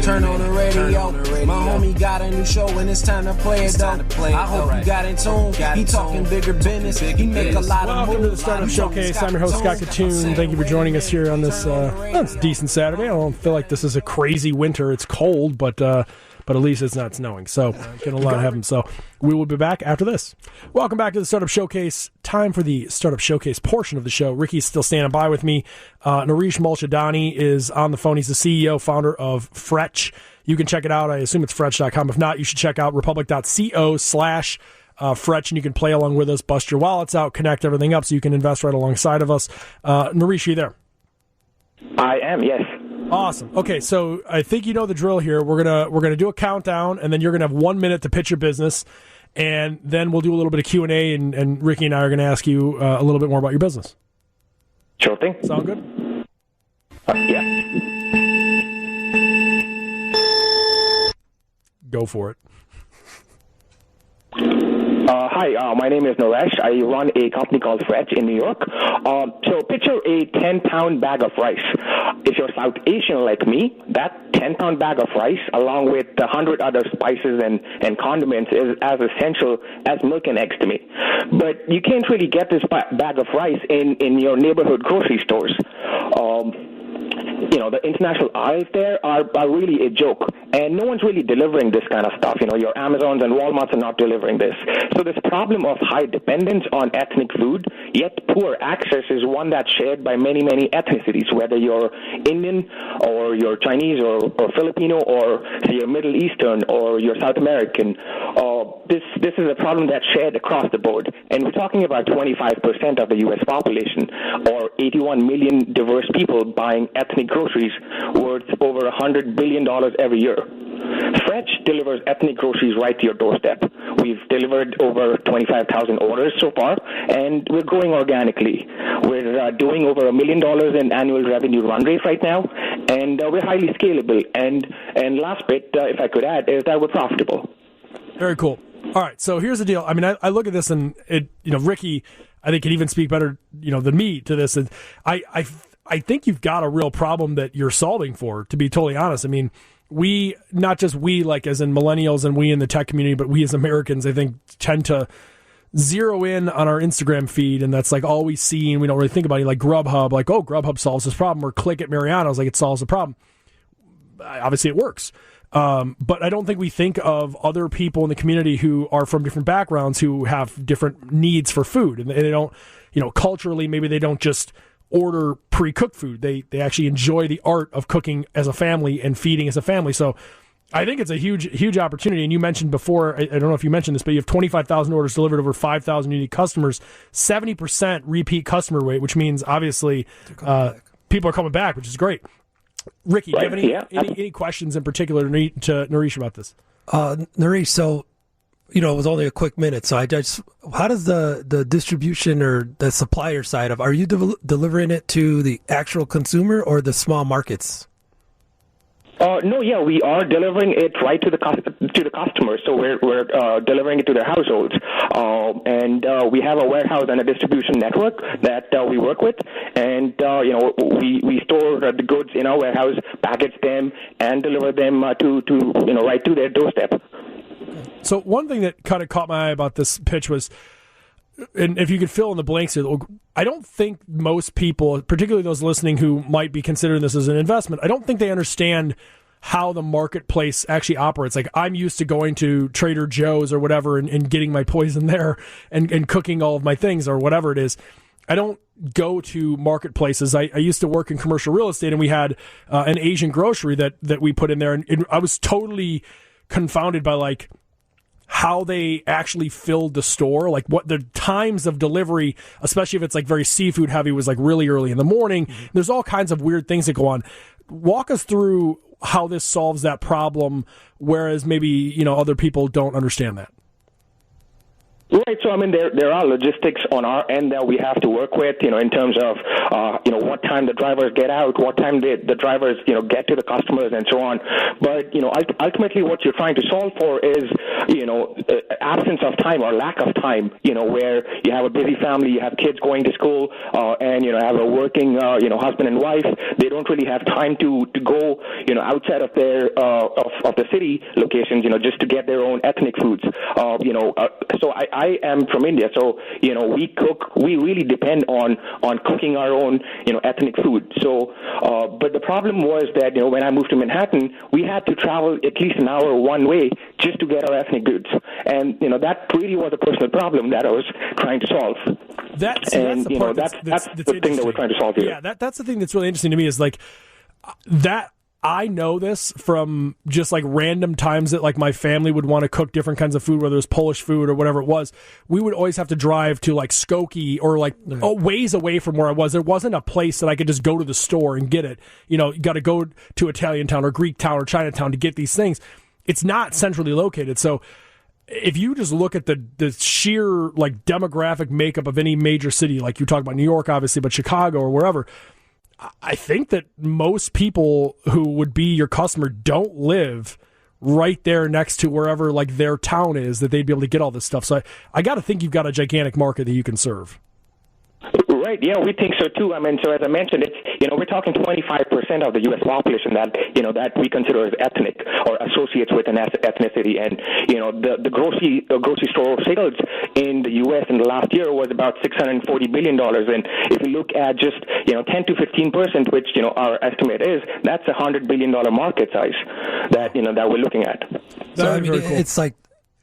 Turn on the radio. My homie got a new show and it's time to play it though. I hope you got in tune. He talking bigger business. He make a lot of moves. Welcome to the Startup Showcase. I'm your host, Scott Katoon. Thank you for joining us here on this it's a decent Saturday. I don't feel like this is a crazy winter. It's cold, but at least it's not snowing. So getting a lot of heaven. So we will be back after this. Welcome back to the Startup Showcase. Time for the Startup Showcase portion of the show. Ricky's still standing by with me. Naresh Mulchadani is on the phone. He's the CEO, founder of Fretch. You can check it out. I assume it's Fretch.com. If not, you should check out republic.co/Fretch, and you can play along with us, bust your wallets out, connect everything up so you can invest right alongside of us. Naresh, are you there? I am, yes. Awesome. Okay, so I think you know the drill here. We're gonna do a countdown, and then you're gonna have 1 minute to pitch your business, and then we'll do a little bit of Q&A, and Ricky and I are gonna ask you a little bit more about your business. Sure thing. Sound good? Yeah. Go for it. Hi, my name is Naresh. I run a company called Fretch in New York. So picture a 10-pound bag of rice. If you're South Asian like me, that 10-pound bag of rice, along with 100 other spices and condiments, is as essential as milk and eggs to me. But you can't really get this bag of rice in your neighborhood grocery stores. The international aisles there are really a joke, and no one's really delivering this kind of stuff. Your Amazons and Walmarts are not delivering this. So this problem of high dependence on ethnic food, yet poor access, is one that's shared by many, many ethnicities, whether you're Indian or you're Chinese or Filipino or say you're Middle Eastern or you're South American. This is a problem that's shared across the board. And we're talking about 25% of the U.S. population, or 81 million diverse people buying ethnic groceries worth over $100 billion every year. Fretch delivers ethnic groceries right to your doorstep. We've delivered over 25,000 orders so far, and we're growing organically. We're doing over $1 million in annual revenue run rate right now, and we're highly scalable. And last bit, if I could add, is that we're profitable. Very cool. All right, so here's the deal. I mean, I look at this, and Ricky, I think, can even speak better, than me to this. And I think you've got a real problem that you're solving for, to be totally honest. I mean, not just we, like as in millennials and we in the tech community, but we as Americans, I think, tend to zero in on our Instagram feed, and that's like all we see, and we don't really think about it. Like Grubhub, like, oh, Grubhub solves this problem, or Click at Mariano's, like it solves the problem. Obviously, it works. But I don't think we think of other people in the community who are from different backgrounds who have different needs for food. And they don't, culturally, maybe they don't just order pre-cooked food. They actually enjoy the art of cooking as a family and feeding as a family. So I think it's a huge opportunity. And you mentioned before, I don't know if you mentioned this, but you have 25,000 orders delivered, over 5,000 unique customers, 70% repeat customer rate, which means obviously people are coming back, which is great. Ricky, do you have any questions in particular to Naresh about this? Naresh, so, it was only a quick minute, so how does the distribution or the supplier side are you delivering it to the actual consumer or the small markets? No, we are delivering it right to the customer. So we're delivering it to their households, and we have a warehouse and a distribution network that we work with, and we store the goods in our warehouse, package them, and deliver them to right to their doorstep. So one thing that kind of caught my eye about this pitch was, and if you could fill in the blanks here, I don't think most people, particularly those listening who might be considering this as an investment, I don't think they understand how the marketplace actually operates. Like, I'm used to going to Trader Joe's or whatever and getting my poison there and cooking all of my things or whatever it is. I don't go to marketplaces. I used to work in commercial real estate, and we had an Asian grocery that we put in there, and I was totally confounded by like how they actually filled the store, like what the times of delivery, especially if it's like very seafood heavy, was like really early in the morning. Mm-hmm. There's all kinds of weird things that go on. Walk us through how this solves that problem, whereas maybe, other people don't understand that. Right. So, I mean, there are logistics on our end that we have to work with, in terms of, what time the drivers get out, what time the drivers, get to the customers and so on. But, ultimately what you're trying to solve for is, absence of time or lack of time, where you have a busy family, you have kids going to school, and, have a working, husband and wife. They don't really have time to go, outside of their, of the city locations, just to get their own ethnic foods. So I am from India, so we really depend on cooking our own ethnic food. So, but the problem was that when I moved to Manhattan, we had to travel at least an hour one way just to get our ethnic goods, and that really was a personal problem that I was trying to solve. That's the thing that we're trying to solve here. Yeah, that's the thing that's really interesting to me is like that. I know this from just like random times that like my family would want to cook different kinds of food, whether it was Polish food or whatever it was. We would always have to drive to like Skokie or like ways away from where I was. There wasn't a place that I could just go to the store and get it. You got to go to Italian town or Greek town or Chinatown to get these things. It's not centrally located. So if you just look at the sheer like demographic makeup of any major city, like you talk about New York, obviously, but Chicago or wherever, I think that most people who would be your customer don't live right there next to wherever like their town is that they'd be able to get all this stuff. So I got to think you've got a gigantic market that you can serve. Right. Yeah, we think so too. I mean, so as I mentioned, it's we're talking 25% of the U.S. population that that we consider as ethnic or associates with an ethnicity, and the grocery store sales in the U.S. in the last year was about $640 billion, and if you look at just 10 to 15%, which our estimate is, that's a $100 billion market size that that we're looking at. So I mean, cool. It's like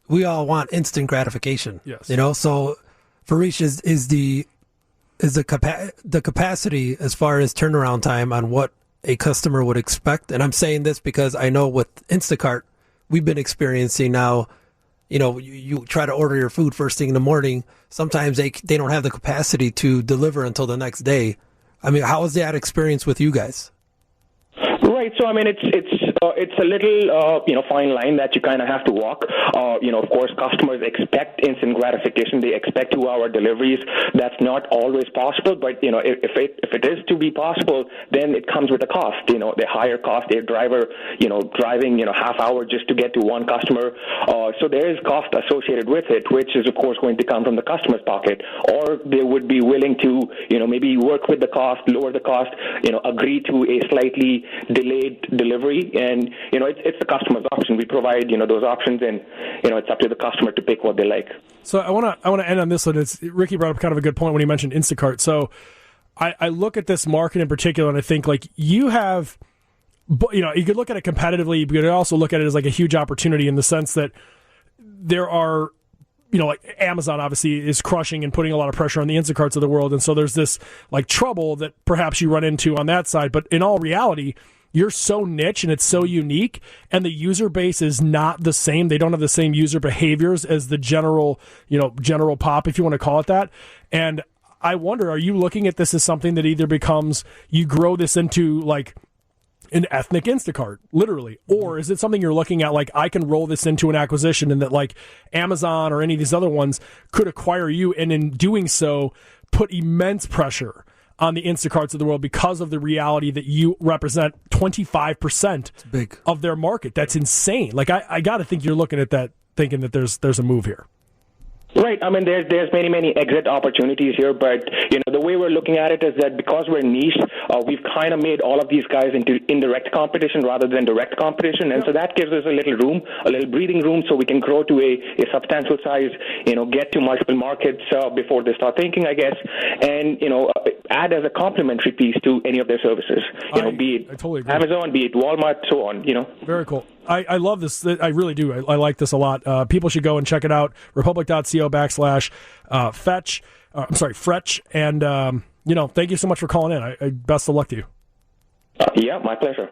we all want instant gratification. Yes. So Fretch is the capacity as far as turnaround time on what a customer would expect. And I'm saying this because I know with Instacart, we've been experiencing now, you try to order your food first thing in the morning. Sometimes they don't have the capacity to deliver until the next day. I mean, how is that experience with you guys? Right. So, I mean, it's a little, fine line that you kind of have to walk. Of course, customers expect instant gratification. They expect 2-hour deliveries. That's not always possible, but, if it is to be possible, then it comes with a cost. The higher cost, a driver, driving, half hour just to get to one customer. So there is cost associated with it, which is, of course, going to come from the customer's pocket. Or they would be willing to, maybe work with the cost, lower the cost, agree to a slightly delayed delivery, and it's the customer's option. We provide those options, and it's up to the customer to pick what they like. So I want to end on this one. Ricky brought up kind of a good point when he mentioned Instacart. So I look at this market in particular, and I think like you have, you could look at it competitively, but you could also look at it as like a huge opportunity in the sense that there are. Like Amazon obviously is crushing and putting a lot of pressure on the Instacarts of the world. And so there's this like trouble that perhaps you run into on that side. But in all reality, you're so niche and it's so unique, and the user base is not the same. They don't have the same user behaviors as the general pop, if you want to call it that. And I wonder, are you looking at this as something that either becomes, you grow this into like an ethnic Instacart, literally, or is it something you're looking at like I can roll this into an acquisition, and that like Amazon or any of these other ones could acquire you, and in doing so put immense pressure on the Instacarts of the world because of the reality that you represent 25% of their market? That's insane. Like I got to think you're looking at that thinking that there's a move here. Right. I mean, there's many exit opportunities here, but the way we're looking at it is that because we're niche, we've kind of made all of these guys into indirect competition rather than direct competition, and so that gives us a little breathing room, so we can grow to a substantial size, get to multiple markets before they start thinking, I guess, and add as a complementary piece to any of their services. Be it totally agree. Amazon, be it Walmart, so on. Very cool. I love this. I really do. I like this a lot. People should go and check it out. Republic.co/Fetch. Fretch. And, thank you so much for calling in. Best of luck to you. Yeah, my pleasure.